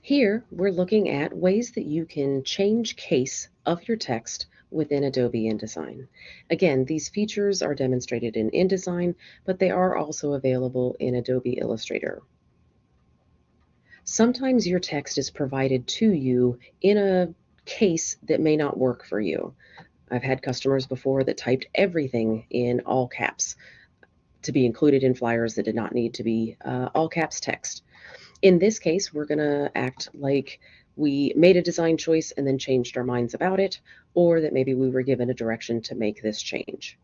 Here, we're looking at ways that you can change case of your text within Adobe InDesign. Again, these features are demonstrated in InDesign, but they are also available in Adobe Illustrator. Sometimes your text is provided to you in a case that may not work for you. I've had customers before that typed everything in all caps to be included in flyers that did not need to be all caps text. In this case, we're going to act like we made a design choice and then changed our minds about it, or that maybe we were given a direction to make this change.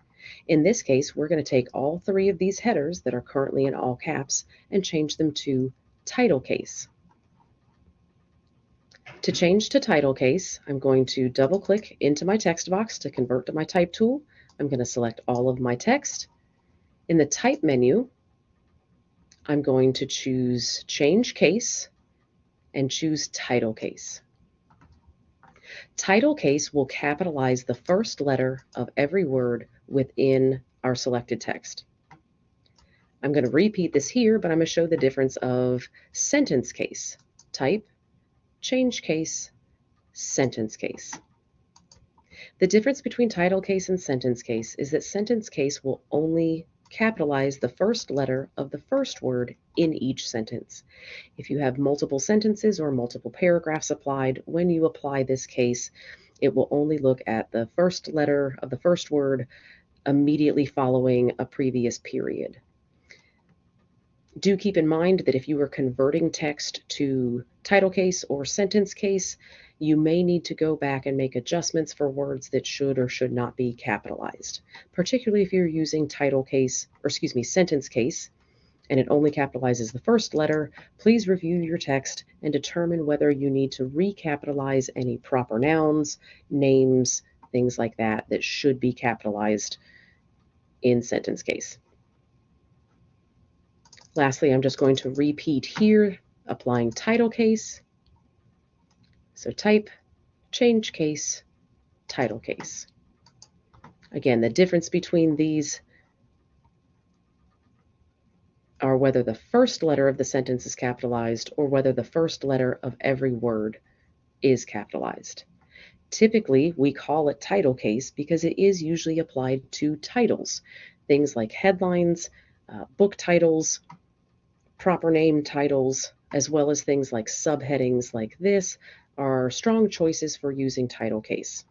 In this case, we're going to take all three of these headers that are currently in all caps and change them to title case. To change to title case, I'm going to double click into my text box to convert to my type tool. I'm going to select all of my text. In the type menu, I'm going to choose change case and choose title case. Title case will capitalize the first letter of every word within our selected text. I'm going to repeat this here, but I'm going to show the difference of sentence case. Type, change case, sentence case. The difference between title case and sentence case is that sentence case will only capitalize the first letter of the first word in each sentence. If you have multiple sentences or multiple paragraphs applied, when you apply this case, it will only look at the first letter of the first word immediately following a previous period. Do keep in mind that if you are converting text to title case or sentence case, you may need to go back and make adjustments for words that should or should not be capitalized, particularly if you're using sentence case, and it only capitalizes the first letter. Please review your text and determine whether you need to recapitalize any proper nouns, names, things like that should be capitalized in sentence case. Lastly, I'm just going to repeat here, applying title case. So type, change case, title case. Again, the difference between these are whether the first letter of the sentence is capitalized or whether the first letter of every word is capitalized. Typically, we call it title case because it is usually applied to titles, things like headlines, book titles, proper name titles, as well as things like subheadings like this are strong choices for using title case.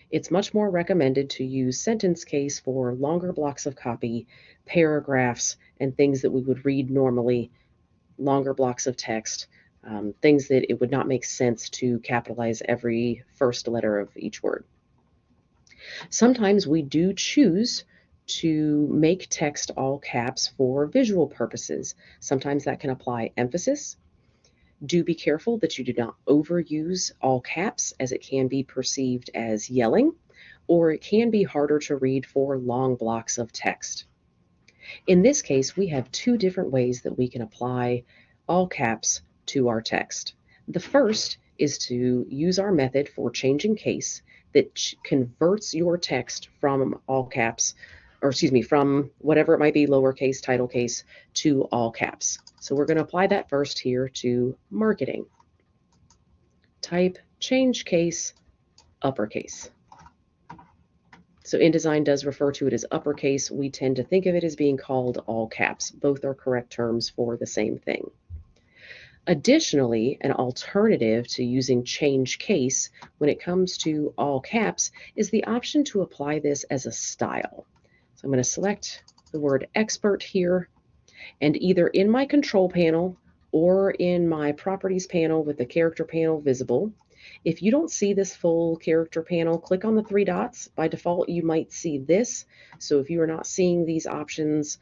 It's much more recommended to use sentence case for longer blocks of copy, paragraphs, and things that we would read normally, longer blocks of text, things that it would not make sense to capitalize every first letter of each word. Sometimes we do choose to make text all caps for visual purposes. Sometimes that can apply emphasis. Do be careful that you do not overuse all caps, as it can be perceived as yelling, or it can be harder to read for long blocks of text. In this case, we have two different ways that we can apply all caps to our text. The first is to use our method for changing case that converts your text from all caps, from whatever it might be, lowercase, title case, to all caps. So we're going to apply that first here to marketing. Type, change case, uppercase. So InDesign does refer to it as uppercase. We tend to think of it as being called all caps. Both are correct terms for the same thing. Additionally, an alternative to using change case when it comes to all caps is the option to apply this as a style. So I'm going to select the word expert here, and either in my control panel or in my properties panel with the character panel visible, if you don't see this full character panel, click on the three dots. By default, you might see this. So if you are not seeing these options,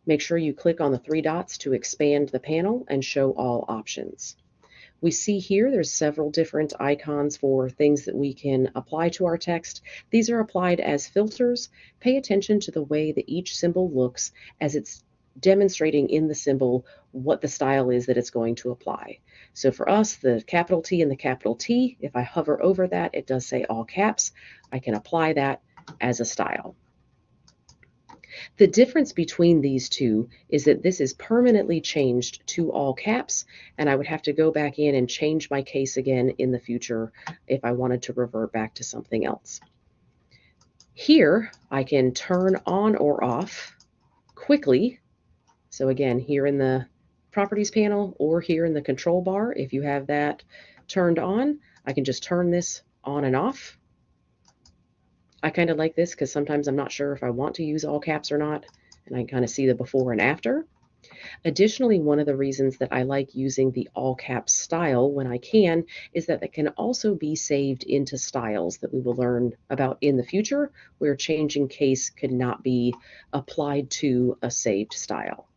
make sure you click on the three dots to expand the panel and show all options. We see here there's several different icons for things that we can apply to our text. These are applied as filters. Pay attention to the way that each symbol looks as it's demonstrating in the symbol what the style is that it's going to apply. So for us, the capital T and the capital T, if I hover over that, it does say all caps. I can apply that as a style. The difference between these two is that this is permanently changed to all caps, and I would have to go back in and change my case again in the future if I wanted to revert back to something else. Here, I can turn on or off quickly. So again, here in the Properties panel or here in the control bar, if you have that turned on, I can just turn this on and off. I kind of like this because sometimes I'm not sure if I want to use all caps or not, and I kind of see the before and after. Additionally, one of the reasons that I like using the all caps style when I can is that it can also be saved into styles that we will learn about in the future, where changing case could not be applied to a saved style.